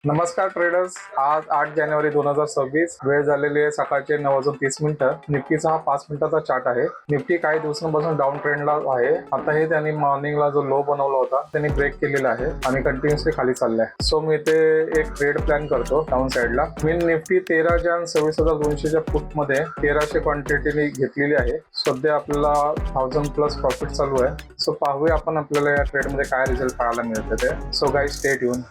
नमस्कार ट्रेडर्स, आज 8 जानेवारी 2026 वेळ झालेली आहे सकाळचे 9:30. निफ्टीचा हा 5 मिनिटाचा चार्ट आहे. निफ्टी काही दिवसांपासून डाऊन ट्रेंडला आहे. आता हे त्यांनी मॉर्निंगला जो लो बनवला होता त्यांनी ब्रेक केलेला आहे आणि कंटिन्युअसली खाली चाललाय. सो मी ते एक ट्रेड प्लॅन करतो डाऊन साइडला. मी निफ्टी 13 जान 26,200च्या पुट मध्ये 1300 क्वांटिटीने घेतलेली आहे. सध्या आपल्याला 1000+ प्रॉफिट चालू आहे. सो पाहूया आपण आपल्याला या ट्रेड मध्ये काय रिझल्ट पाहायला मिळते ते. So guys stay tune.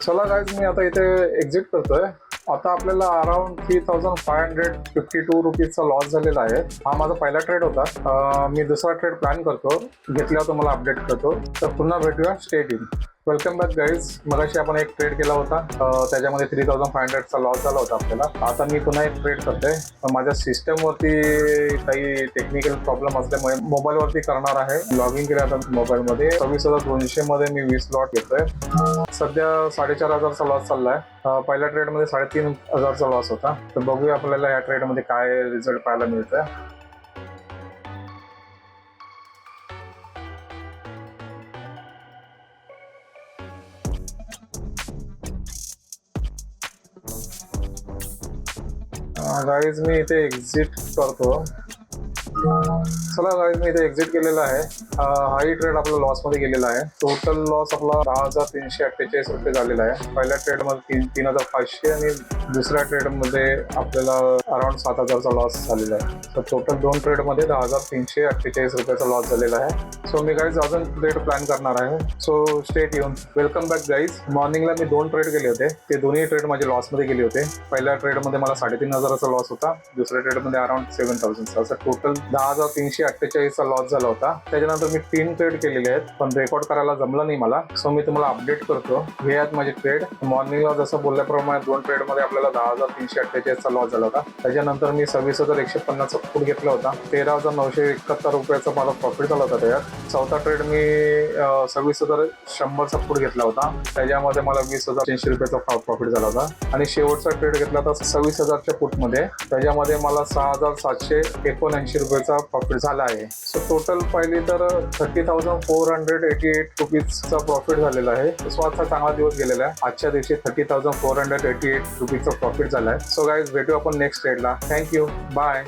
चला गाईज, मी आता इथे एक्झिट करतोय. आता आपल्याला अराउंड 3552 रुपीजचा लॉस झालेला आहे. हा माझा पहिला ट्रेड होता. मी दुसरा ट्रेड प्लॅन करतो, घेतल्यावर तुम्हाला अपडेट करतो. तर पुन्हा भेटूया. Stay tune. Welcome back guys. मगाशी आपण एक ट्रेड केला होता, त्याच्यामध्ये 3500चा लॉस झाला होता आपल्याला. आता मी पुन्हा एक ट्रेड करतोय. माझ्या सिस्टमवरती काही टेक्निकल प्रॉब्लेम असल्यामुळे मोबाईलवरती करणार आहे. लॉग इन केलं आता मोबाईलमध्ये. 26,200 मध्ये मी 20 लॉट घेतोय. सध्या 4,500चा लॉस चाललाय. पहिल्या ट्रेडमध्ये 3,500चा लॉस होता. तर बघूया आपल्याला या ट्रेडमध्ये काय रिझल्ट पाहायला मिळतोय. गाईज मी इथे एक्झिट करतो. चला गाईज, मी इथे एक्झिट केलेला आहे. हाही ट्रेड आपला लॉसमध्ये गेलेला आहे. टोटल लॉस आपला 10,348 रुपये झालेला आहे. पहिल्या ट्रेडमध्ये 3,500 आणि दुसऱ्या ट्रेडमध्ये आपल्याला अराउंड 7,000चा लॉस झालेला आहे. तर टोटल 2 ट्रेडमध्ये 10,348 रुपयाचा लॉस झालेला आहे. सो मी गाईज अजून ट्रेड प्लॅन करणार आहे. So stay tune. Welcome back guys. मॉर्निंगला मी 2 ट्रेड केले होते. ते दोन्ही ट्रेड माझे लॉसमध्ये गेले होते. पहिल्या ट्रेडमध्ये मला 3,500चा लॉस होता. दुसऱ्या ट्रेडमध्ये अराउंड 7,000चा. असं टोटल 10,348चा लॉस झाला होता. त्याच्यानंतर मी 3 ट्रेड केलेले आहेत, पण रेकॉर्ड करायला जमलं नाही मला. सो मी तुम्हाला अपडेट करतो. हे आहेत माझे ट्रेड. मॉर्निंगला जसं बोलल्याप्रमाणे 2 ट्रेडमध्ये आपल्याला 10,348चा लॉस झाला होता. त्याच्यानंतर मी 26,150चा फूट घेतला होता. 13,971 रुपयाचा माझा प्रॉफिट झाला होता त्याच्यात. चौथा ट्रेड मी 26,100चा फूट घेतला होता. त्याच्यामध्ये मला 20,080 रुपयाचा प्रॉफिट झाला होता. आणि शेवटचा ट्रेड घेतला होता 26,000च्या फूटमध्ये. त्याच्यामध्ये मला 6,779 रुपयाचा प्रॉफिट झाला आहे. सो टोटल पाहिली तर 30,488 रुपीजचा प्रॉफिट झालेला आहे. सो आजचा चांगला दिवस गेलेला आहे. आजच्या दिवशी 30,488 रुपीजचा प्रॉफिट झाला आहे. सो गाईज, भेटू आपण नेक्स्ट ट्रेडला. थँक्यू. बाय.